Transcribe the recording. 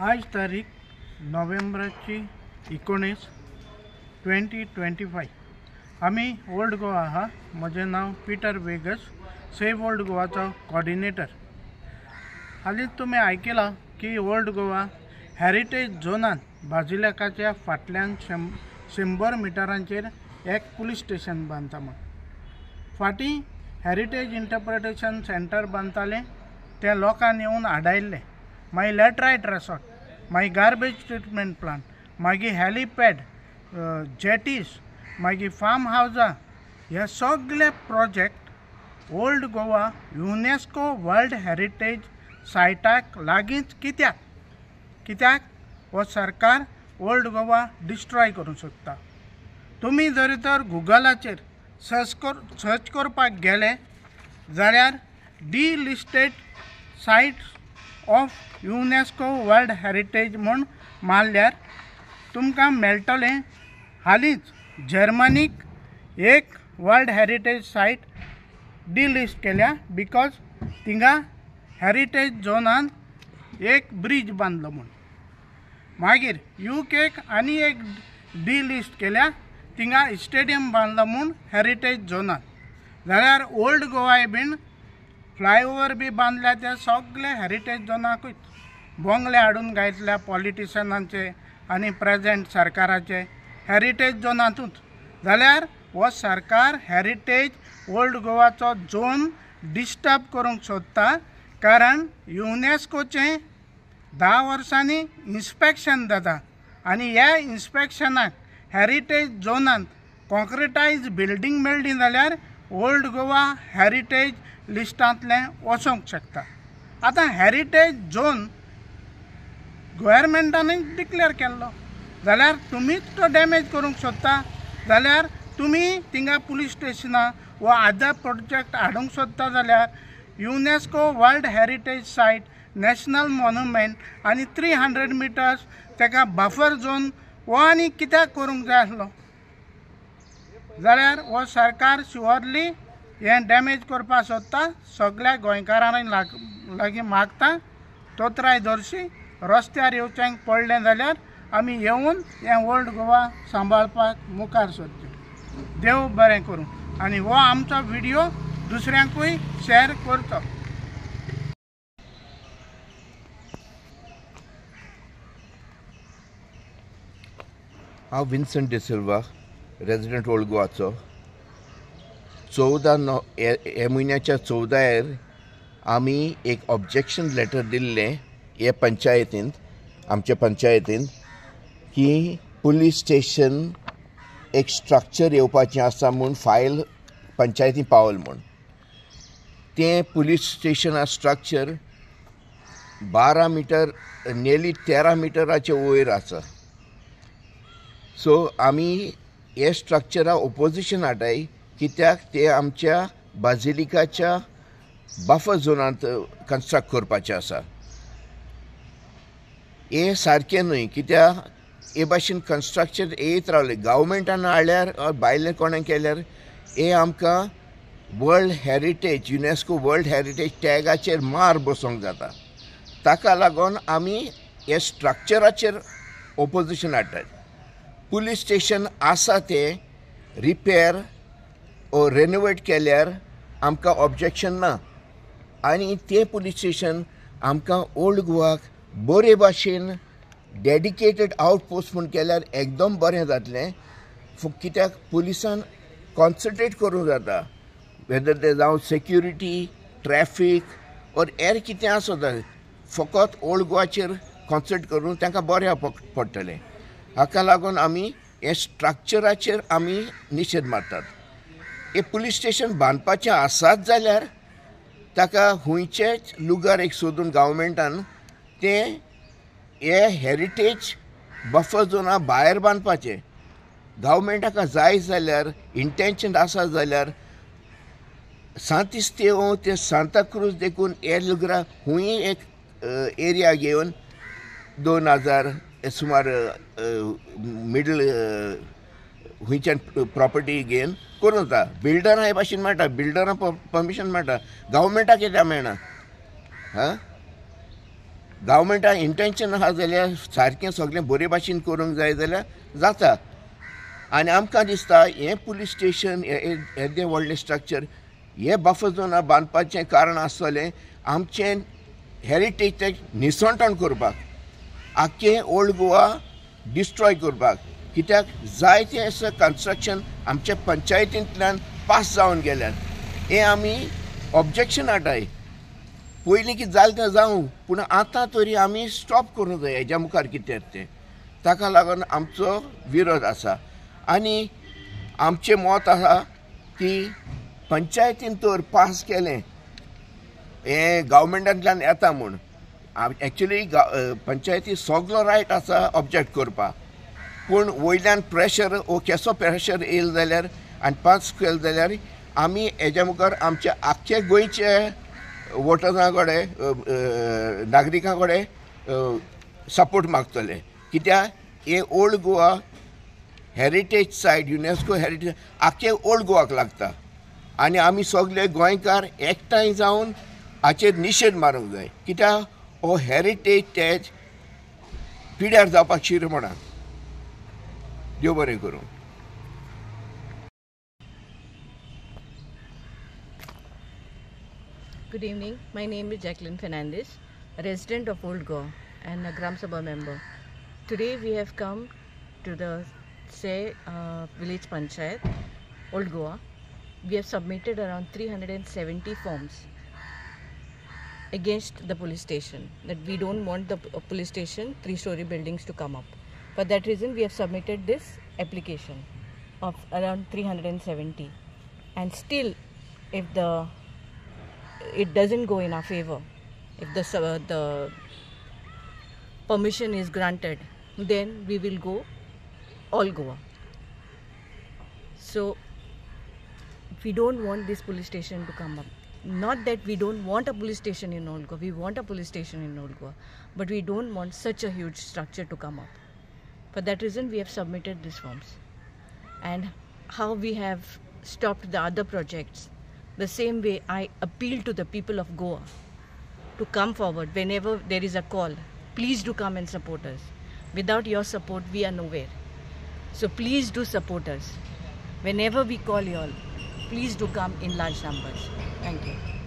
आज तारीख नोव्हेंबरची 19, 2025। आम्ही ओल्ड गोवा आहा। म्हजें नाव पीटर वेगस, सेव्ह ओल्ड गोवाचो कोऑर्डिनेटर। हालींच तुमी आयकलां की ओल्ड गोवा हेरिटेज झोनान बाजिलेकाच्या फाटल्यान 100 मिटरांचेर एक पुलीस स्टेशन बांदता म्हूण। फाटीं हेरिटेज इंटरप्रिटेशन सेंटर बांदताले ते लोकांनी येवन आडायल्ले। मागीर लेटरायट रेसॉर्ट, मागीर गार्बेज ट्रिटमेंट प्लांट, मागीर हेलिपॅड, जेटीज, मागीर फार्म हावजां, हे सगळे project old Goa UNESCO world heritage सायटाक लागींच कित्याक हो सरकार ओल्ड गोवा डिस्ट्रॉय करूंक सोदता। तुमी जरी तर गुगलाचेर सर्च करपाक गेले जाल्यार delisted sites of UNESCO world heritage म्हूण मारल्यार तुमकां मेळटलें। हालींच जर्मनीक एक वर्ल्ड हेरिटेज सायट डिलिस्ट केल्या बिकॉज थिंगा हेरिटेज झोनान एक ब्रिज बांदलो म्हूण। मागीर यूकेक आनी एक डिलिस्ट केल्या, थिंगा स्टेडियम बांदलो म्हूण हेरिटेज झोनान। जाल्यार ओल्ड गोवाय बीन फ्लायओवर बी बांदल्या त्या सगळे हेरिटेज झोनाकूच बोंगले हाडून घातल्या पॉलिटिशनांचे आनी प्रेजेंट सरकाराचे हेरिटेज झोनांतूच। जाल्यार हो सरकार हेरिटेज ओल्ड गोवाचो झोन डिस्टर्ब करूंक सोदता, कारण युनेस्कोचें 10 वर्सांनी इन्स्पेक्शन जाता आनी ह्या इन्स्पेक्शनाक हेरिटेज झोनांत कॉन्क्रिटायज बिल्डींग मेळ्ळी जाल्यार ओल्ड गोवा हेरिटेज लिस्टांतलें वचूंक शकता। आतां हेरिटेज झोन गव्हर्मेंटानूच डिक्लेअर केल्लो, जाल्यार तुमीच तो डॅमेज करूंक सोदता, जाल्यार तुमी थिंगा पुलीस स्टेशनां वा अदर प्रोजेक्ट हाडूंक सोदता जाल्यार युनेस्को वर्ल्ड हेरिटेज सायट, नॅशनल मॉन्युमेंट आनी 300 मिटर्स ताका बफर झोन हो आनी कित्याक करूंक जाय आसलो। जाल्यार हो सरकार शुअरली हें डॅमेज करपाक सोदता। सगळ्या गोंयकारांनी लागीं मागता तोत्राय धरशी रस्त्यार येवचें पडलें जाल्यार आमी येवन हें ओल्ड गोवा सांबाळपाक मुखार सरचें। देव बरें करूं आनी हो आमचो व्हिडिओ दुसऱ्यांकूय शेअर करचो। हांव विन्संट डिसिल्वा, रेजिडेंट ओल्ड गोवाचो। 14 हे म्हयन्याच्या 14 आमी एक ऑब्जेक्शन लेटर दिल्लें हे पंचायतींत, आमचे पंचायतींत, की पुलीस स्टेशन एक स्ट्रक्चर येवपाचें आसा म्हूण फायल पंचायती पावल म्हूण। तें पुलीस स्टेशना स्ट्रक्चर 12 मिटर, नियरली 13 मिटराचे वयर आसा। सो आमी हे स्ट्रक्चरा ओपोजिशन हाडटाय, कित्याक ते आमच्या बाजिलिकाच्या बफर झोनांत कन्स्ट्रक्ट करपाचें आसा। हे सारकें न्हय, कित्याक हे भाशेन कन्स्ट्रक्शन येयत रावलें, गव्हर्मेंटान हाडल्यार भायलें कोणें केल्यार हे आमकां world heritage, UNESCO world heritage टॅगाचेर मार बसोंक जाता। ताका लागून आमी हे स्ट्रक्चराचेर ओपोजिशन हाडटात। पुलीस स्टेशन आसा तें रिपेर ओ रेनोवेट केल्यार आमकां ऑब्जेक्शन ना, आनी तें पुलीस स्टेशन आमकां ओल्ड गोवाक बरे भाशेन डेडिकेटेड आउटपोस्ट म्हूण केल्यार एकदम बरें जातलें। कित्याक पुलिसान कॉन्सन्ट्रेट करूंक जाता, वेदर ते जावं सेक्युरिटी, ट्रॅफीक और हेर कितें आसूं जाय, फकत ओल्ड गोवाचेर कॉन्सन्ट्रेट करून तांकां बरें पडटलें। हाका लागून आमी हे स्ट्रक्चराचेर आमी निशेध मारतात। हे पुलीस स्टेशन बांदपाचें आसात जाल्यार ताका हुंयचेच लुगार एक सोदून गव्हर्मेंटान तें हे हेरिटेज बफर झोना भायर बांदपाचें। गव्हर्मेंटाका जाय जाल्यार, इंटेंशन आसा जाल्यार सांतिस्तेव ते सांताक्रूज देखून हे लुगरा हुंय एक एरिया घेवन 2000 सुमार मिडल हुंयच्यान प्रॉपर्टी घेवन करूं जाता। बिल्डरां हे भाशेन मेळटा, बिल्डरां परमिशन मेळटा, गव्हर्मेंटाक कित्याक मेळना? गव्हर्मेंटाक इंटेन्शन आहा जाल्यार सारकें सगळें बरे भाशेन करूंक जाय जाल्यार जाता. आनी आमकां दिसता हें पुलीस स्टेशन येदें व्हडलें स्ट्रक्चर हे बफर झोनार बांदपाचें कारण आसतलें आमचें हेरिटेज तें निसंटण करपाक, आख्खें ओल्ड गोवा डिस्ट्रॉय करपाक. कित्याक जायतें असं कन्स्ट्रक्शन आमच्या पंचायतींतल्यान पास जावन गेल्यात. हें आमी ऑब्जेक्शन हाडटाय. पयलीं कितें जालें तें जावं, पूण आतां तरी आमी स्टॉप करूंक जाय हेज्या मुखार कितें तें. ताका लागून आमचो विरोध आसा. आनी आमचें मत आसा की पंचायतीन तर पास केलें हें गव्हर्मेंटांतल्यान येता म्हूण. एक्चुली पंचायती सगळो रायट आसा ऑब्जेक्ट करपाक, पूण वयल्यान प्रेशर वो केसो प्रेशर येयलो जाल्यार आनी पास केलो जाल्यार आमी हेज्या मुखार आमच्या आख्खे गोंयचे वोटर्सां कडेन नागरिकां कडेन सपोर्ट मागतले. कित्याक हे ओल्ड गोवा हेरिटेज सायट, युनेस्को हेरिटेज आख्खे ओल्ड गोवाक लागता. आनी आमी सगळे गोंयकार एकठांय जावन हाचेर निशेध मारूंक जाय. कित्याक हो हेरिटेज टॅच पिड्यार जावपाक शिर म्हणा. देव बरें करूं. Good evening. My name is Jacqueline Fernandez, a resident of Old Goa and a Gram Sabha member. Today we have come to the village panchayat, Old Goa. We have submitted around 370 forms against the police station, that we don't want the police station 3-story buildings to come up. For that reason we have submitted this application of around 370, and still if it doesn't go in our favor, if the permission is granted, then we will go all Goa. So we don't want this police station to come up. Not that we don't want a police station in Old Goa, we want a police station in Old Goa, but we don't want such a huge structure to come up. For that reason we have submitted these forms. And how we have stopped the other projects, the same way I appeal to the people of Goa to come forward whenever there is a call. Please do come and support us. Without your support we are nowhere. So please do support us. Whenever we call you all, please do come in large numbers. Thank you.